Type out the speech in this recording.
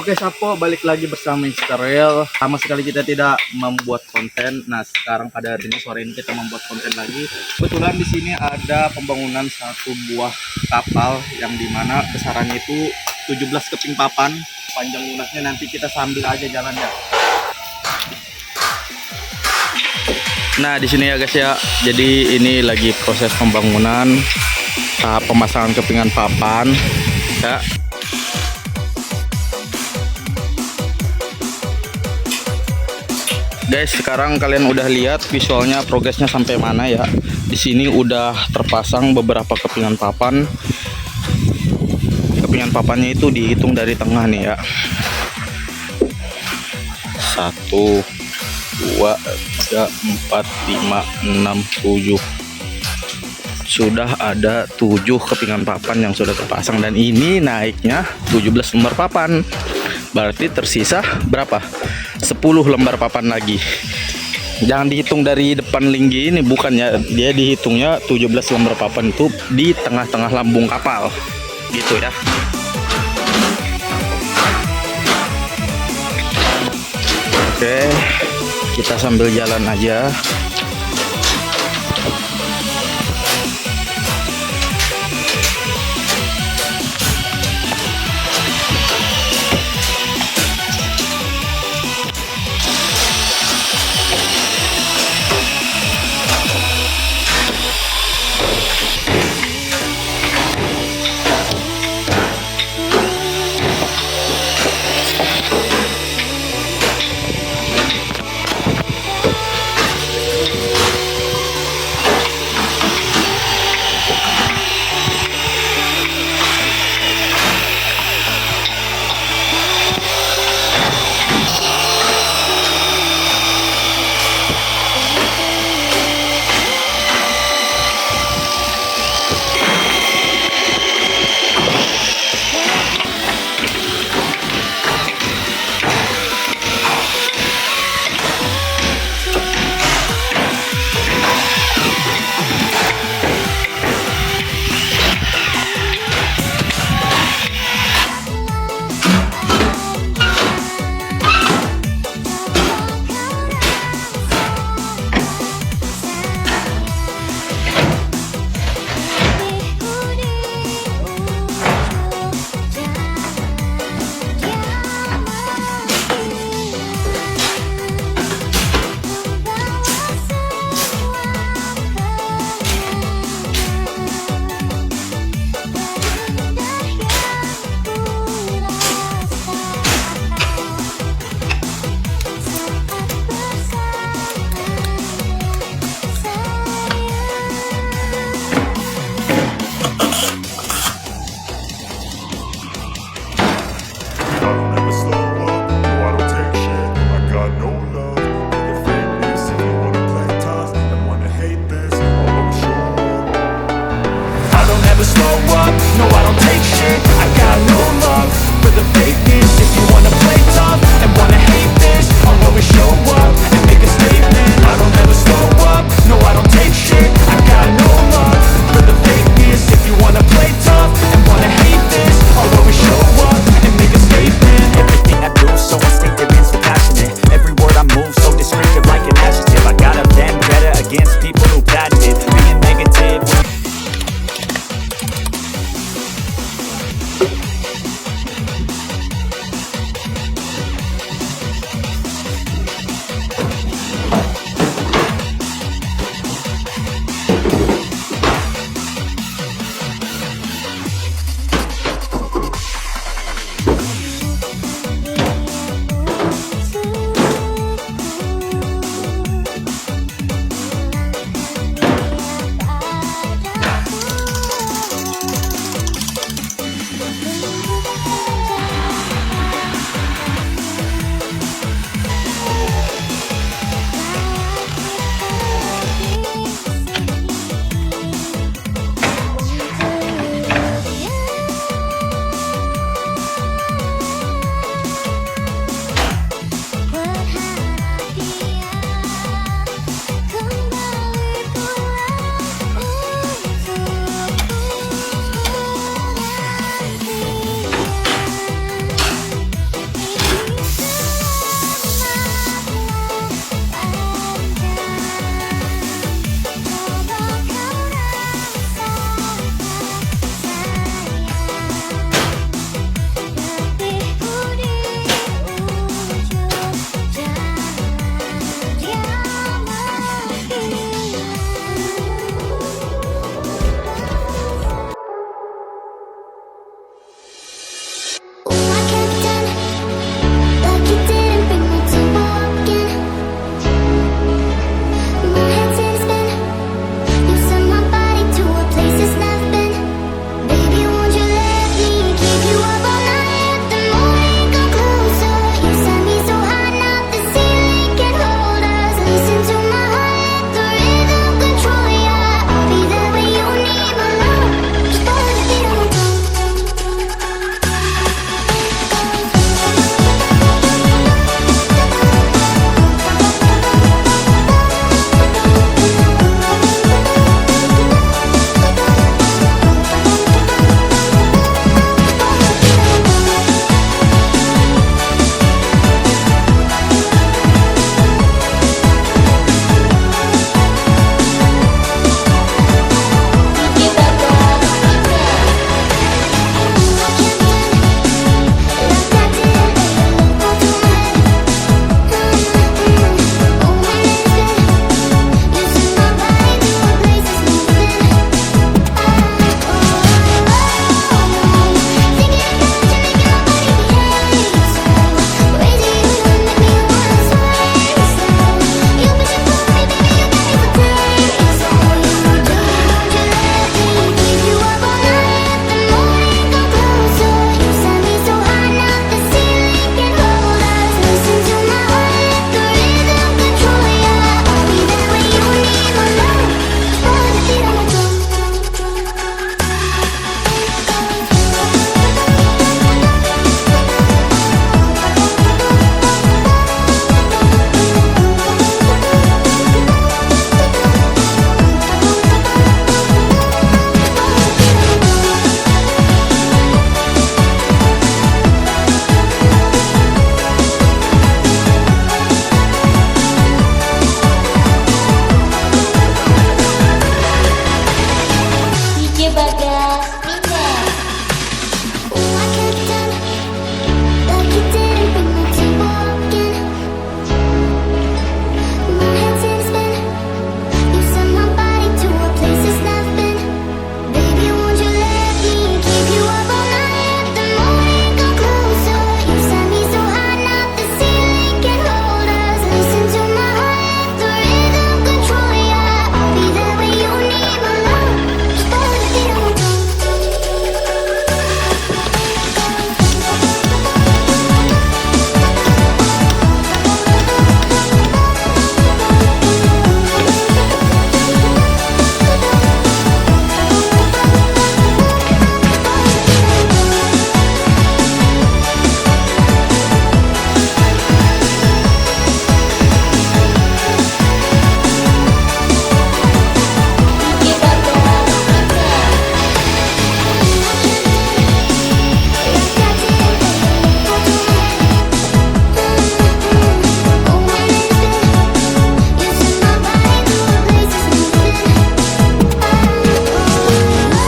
Oke Sapo, balik lagi bersama Instareal. Sama sekali kita tidak membuat konten. Nah sekarang pada hari ini, sore ini kita membuat konten lagi. Kebetulan di sini ada pembangunan satu buah kapal yang dimana besarannya itu 17 keping papan. Panjang lunasnya nanti kita sambil aja jalannya. Nah di sini ya guys ya. Jadi ini lagi proses pembangunan pemasangan kepingan papan. Ya. Guys, sekarang kalian udah lihat visualnya progresnya sampai mana ya. Di sini udah terpasang beberapa kepingan papan. Kepingan papannya itu dihitung dari tengah nih ya. 1 2 3 4 5 6 7. Sudah ada 7 kepingan papan yang sudah terpasang dan ini naiknya 17 lembar papan. Berarti tersisa berapa? 10 lembar papan lagi. Jangan dihitung dari depan linggi ini, bukan ya. Dia dihitungnya 17 lembar papan itu di tengah-tengah lambung kapal. Gitu ya. Oke, kita sambil jalan aja.